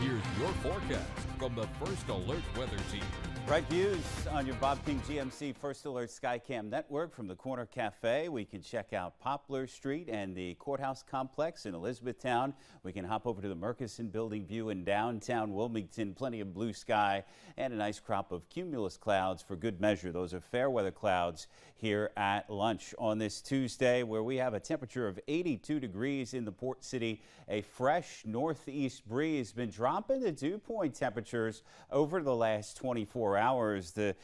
Here's your forecast from the First Alert Weather Team. Bright views on your Bob King GMC First Alert Skycam network from the Corner Cafe. We can check out Poplar Street and the Courthouse Complex in Elizabethtown. We can hop over to the Murchison Building view in downtown Wilmington. Plenty of blue sky and a nice crop of cumulus clouds for good measure. Those are fair weather clouds here at lunch on this Tuesday, where we have a temperature of 82 degrees in the port city. A fresh northeast breeze been dropping the dew point temperatures over the last 24 hours. The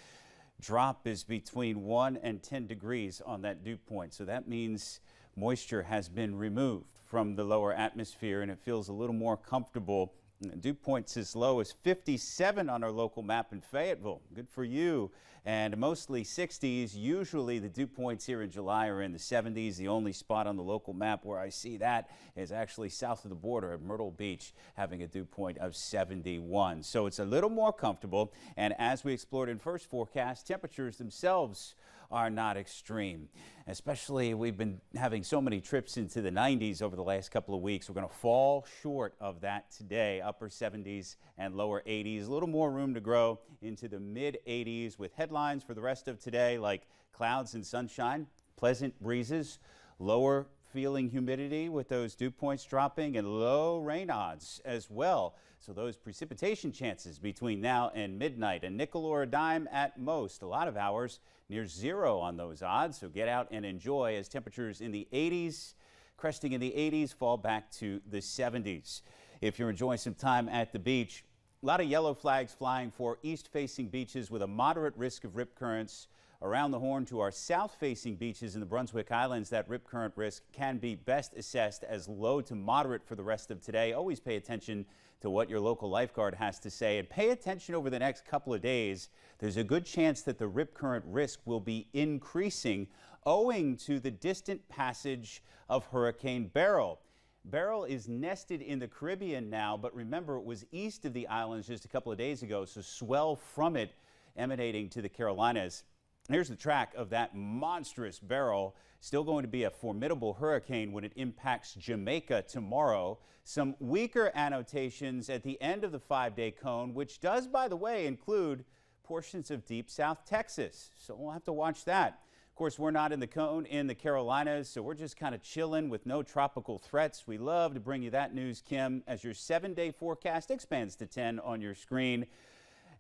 drop is between 1 and 10 degrees on that dew point. So that means moisture has been removed from the lower atmosphere and it feels a little more comfortable. Dew points as low as 57 on our local map in Fayetteville. Good for you. And mostly 60s. Usually the dew points here in July are in the 70s. The only spot on the local map where I see that is actually south of the border at Myrtle Beach, having a dew point of 71. So it's a little more comfortable. And as we explored in first forecast, temperatures themselves are not extreme. Especially, we've been having so many trips into the 90s over the last couple of weeks. We're going to fall short of that today. Upper 70s and lower 80s. A little more room to grow into the mid 80s with headlines for the rest of today like clouds and sunshine, pleasant breezes, lower feeling humidity with those dew points dropping, and low rain odds as well. So those precipitation chances between now and midnight, a nickel or a dime at most. A lot of hours near zero on those odds. So get out and enjoy as temperatures in the 80s, cresting in the 80s, fall back to the 70s. If you're enjoying some time at the beach, a lot of yellow flags flying for east-facing beaches with a moderate risk of rip currents. Around the Horn to our south-facing beaches in the Brunswick Islands, that rip current risk can be best assessed as low to moderate for the rest of today. Always pay attention to what your local lifeguard has to say, and pay attention over the next couple of days. There's a good chance that the rip current risk will be increasing owing to the distant passage of Hurricane Beryl. Beryl is nested in the Caribbean now, but remember it was east of the islands just a couple of days ago, so swell from it emanating to the Carolinas. Here's the track of that monstrous Beryl. Still going to be a formidable hurricane when it impacts Jamaica tomorrow. Some weaker annotations at the end of the 5-day cone, which does, by the way, include portions of deep South Texas. So we'll have to watch that. Of course, we're not in the cone in the Carolinas, so we're just kind of chilling with no tropical threats. We love to bring you that news, Kim, as your 7-day forecast expands to 10 on your screen.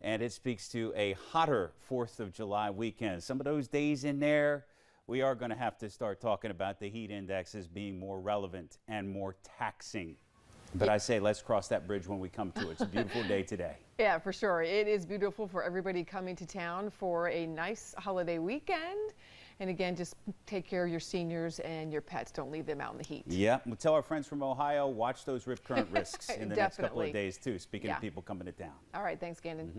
And it speaks to a hotter 4th of July weekend. Some of those days in there, we are going to have to start talking about the heat index as being more relevant and more taxing. But I say let's cross that bridge when we come to it. It's a beautiful day today. Yeah, for sure. It is beautiful for everybody coming to town for a nice holiday weekend. And again, just take care of your seniors and your pets. Don't leave them out in the heat. Yeah, we'll tell our friends from Ohio, watch those rip current risks in the next couple of days too, speaking of people coming to town. All right, thanks, Gandon.